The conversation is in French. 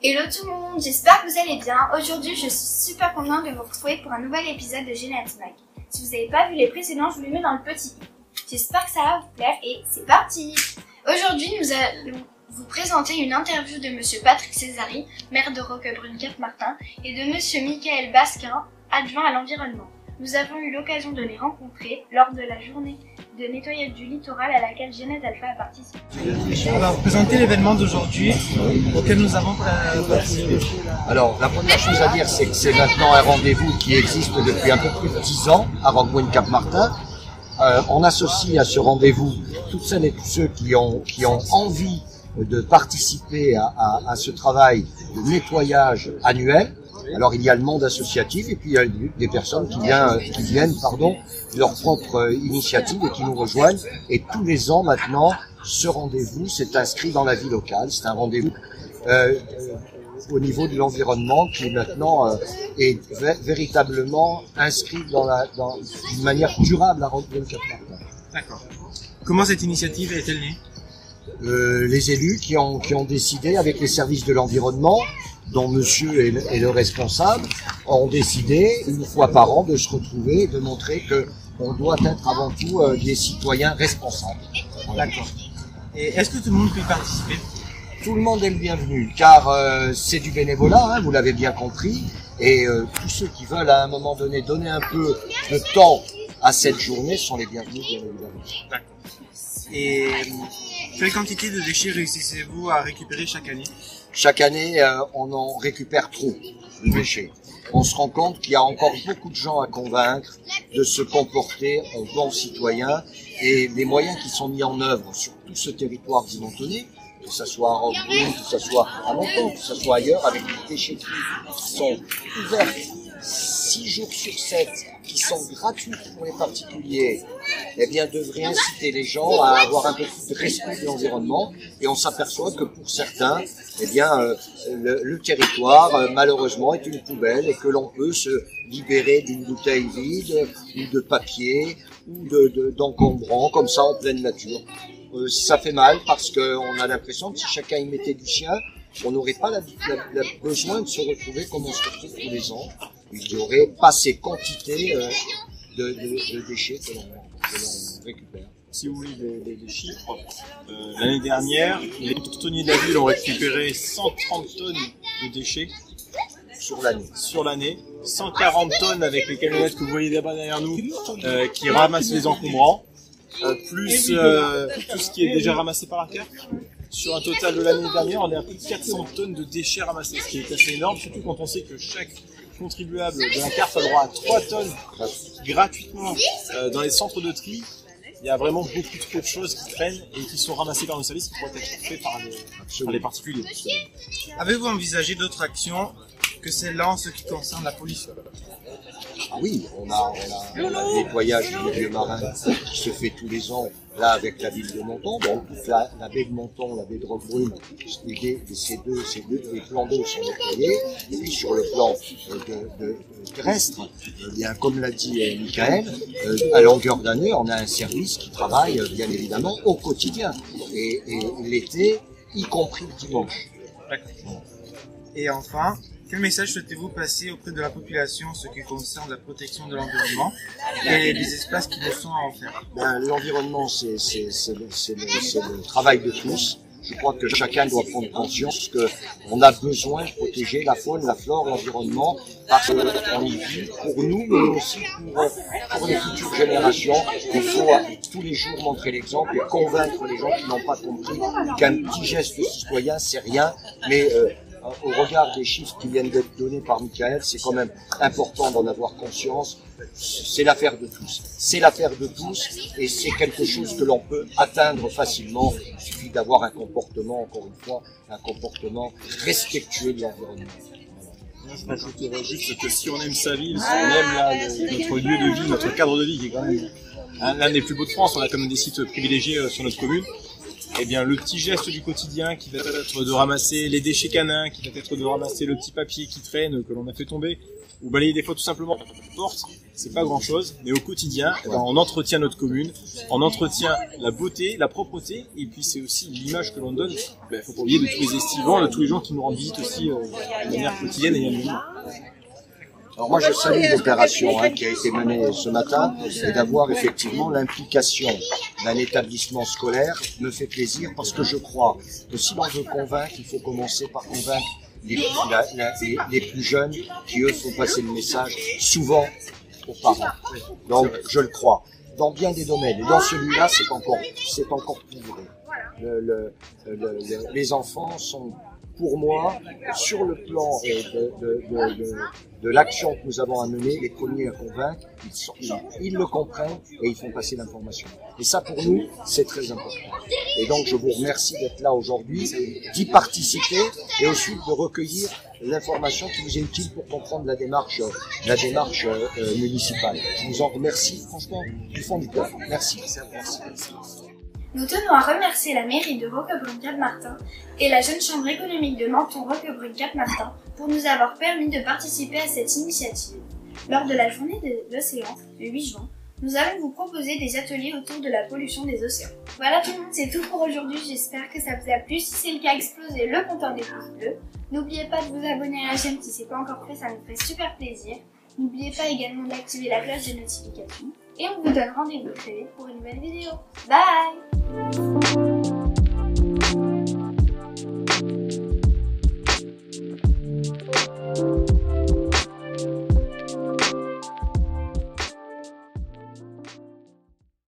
Hello tout le monde, j'espère que vous allez bien. Aujourd'hui, je suis super contente de vous retrouver pour un nouvel épisode de Génétique Mag. Si vous n'avez pas vu les précédents, je vous les mets dans le petit i. J'espère que ça va vous plaire et c'est parti. Aujourd'hui, nous allons vous présenter une interview de monsieur Patrick Césari, maire de Roquebrune-Cap-Martin, et de monsieur Michael Basquin, adjoint à l'environnement. Nous avons eu l'occasion de les rencontrer lors de la journée de nettoyage du littoral à laquelle Genèse Alpha a participé. On va vous présenter l'événement d'aujourd'hui auquel nous avons participé. Alors, la première chose à dire, c'est que c'est maintenant un rendez-vous qui existe depuis un peu plus de 10 ans à Roquebrune-Cap-Martin. On associe à ce rendez-vous toutes celles et tous ceux qui ont envie de participer à ce travail de nettoyage annuel. Alors il y a le monde associatif et puis il y a des personnes qui viennent de leur propre initiative et qui nous rejoignent. Et tous les ans maintenant, ce rendez-vous s'est inscrit dans la vie locale. C'est un rendez-vous au niveau de l'environnement qui maintenant est véritablement inscrit d'une manière durable à Roquebrune-Cap-Martin. D'accord. Comment cette initiative est-elle née? Les élus qui ont décidé avec les services de l'environnement, dont monsieur est le responsable, ont décidé une fois par an de se retrouver et de montrer que on doit être avant tout des citoyens responsables. D'accord. Et est-ce que tout le monde peut y participer? Tout le monde est le bienvenu, car c'est du bénévolat, hein, vous l'avez bien compris, et tous ceux qui veulent à un moment donné donner un peu de temps à cette journée sont les bienvenus, bien évidemment. D'accord. Et quelle quantité de déchets réussissez-vous à récupérer chaque année? Chaque année, on en récupère trop de déchets. On se rend compte qu'il y a encore beaucoup de gens à convaincre de se comporter en bons citoyens, et les moyens qui sont mis en œuvre sur tout ce territoire dimensionné, que ce soit à Roquebrune, que ce soit à Menton, que ce soit ailleurs, avec des déchetteries qui sont ouvertes 6 jours sur 7, qui sont gratuites pour les particuliers, eh bien, devrait inciter les gens à avoir un peu plus de respect de l'environnement. Et on s'aperçoit que pour certains, eh bien, le territoire, malheureusement, est une poubelle et que l'on peut se libérer d'une bouteille vide ou de papier ou d'encombrants comme ça en pleine nature. Ça fait mal parce qu'on a l'impression que si chacun y mettait du sien, on n'aurait pas besoin de se retrouver comme on se retrouve tous les ans. Il n'y aurait pas ces quantités de déchets que l'on récupère. Si vous voulez des chiffres, l'année dernière, les tonniers de la ville ont récupéré 130 tonnes de déchets sur l'année. 140 tonnes avec les camionnettes que vous voyez là-bas derrière nous, qui ramassent les encombrants, plus tout ce qui est déjà ramassé par la carte. Sur un total de l'année dernière, on est à plus de 400 tonnes de déchets ramassés, ce qui est assez énorme, surtout quand on sait que chaque contribuable de la carte a droit à 3 tonnes gratuitement dans les centres de tri. Il y a vraiment beaucoup trop de choses qui traînent et qui sont ramassées par nos services qui pourraient être faites par les particuliers. Avez-vous envisagé d'autres actions que celles-là en ce qui concerne la pollution? Ah oui, on a le nettoyage du milieu marin qui se fait tous les ans, là avec la ville de Menton, donc toute la baie de Menton, la baie de Roquebrune, ces deux plans d'eau sont nettoyés, et puis sur le plan terrestre, bien comme l'a dit Michael, à longueur d'année, on a un service qui travaille bien évidemment au quotidien, et l'été, y compris le dimanche. Et enfin, quel message souhaitez-vous passer auprès de la population en ce qui concerne la protection de l'environnement et les espaces qui nous sont à en faire? L'environnement, c'est le travail de tous. Je crois que chacun doit prendre conscience qu'on a besoin de protéger la faune, la flore, l'environnement, parce qu'on y vit pour nous, mais aussi pour les futures générations. Il faut tous les jours montrer l'exemple et convaincre les gens qui n'ont pas compris qu'un petit geste citoyen, c'est rien, mais au regard des chiffres qui viennent d'être donnés par Michael, c'est quand même important d'en avoir conscience. C'est l'affaire de tous. C'est l'affaire de tous et c'est quelque chose que l'on peut atteindre facilement. Il suffit d'avoir un comportement, encore une fois, un comportement respectueux de l'environnement. Moi, je rajouterais juste que si on aime sa ville, si on aime notre lieu de vie, notre cadre de vie, qui est quand même l'un des plus beaux de France, on a quand même des sites privilégiés sur notre commune. eh bien, le petit geste du quotidien qui va être de ramasser les déchets canins, qui va être de ramasser le petit papier qui traîne, que l'on a fait tomber, ou balayer des fois tout simplement la porte, c'est pas grand chose, mais au quotidien, eh ben, on entretient notre commune, on entretient la beauté, la propreté, et puis c'est aussi l'image que l'on donne, faut pas oublier de tous les estivants, de tous les gens qui nous rendent visite aussi de manière quotidienne et annuelle. Alors moi je salue l'opération qui a été menée ce matin et d'avoir effectivement l'implication d'un établissement scolaire me fait plaisir parce que je crois que si l'on veut convaincre, il faut commencer par convaincre les plus jeunes qui eux font passer le message souvent aux parents. Donc je le crois. Dans bien des domaines, et dans celui-là c'est encore plus vrai. Les enfants sont pour moi, sur le plan de l'action que nous avons à mener, les premiers à convaincre, ils le comprennent et ils font passer l'information. Et ça, pour nous, c'est très important. Et donc, je vous remercie d'être là aujourd'hui, d'y participer et ensuite de recueillir l'information qui vous est utile pour comprendre la démarche municipale. Je vous en remercie, franchement, du fond du cœur. Merci. Nous tenons à remercier la mairie de Roquebrune-Cap-Martin et la jeune chambre économique de Menton Roquebrune-Cap-Martin pour nous avoir permis de participer à cette initiative. Lors de la journée de l'océan, le 8 juin, nous allons vous proposer des ateliers autour de la pollution des océans. Voilà tout le monde, c'est tout pour aujourd'hui, j'espère que ça vous a plu. Si c'est le cas, explosez le compteur des pouces bleus. N'oubliez pas de vous abonner à la chaîne si ce n'est pas encore fait, ça nous ferait super plaisir. N'oubliez pas également d'activer la cloche de notification. Et on vous donne rendez-vous très vite pour une nouvelle vidéo. Bye!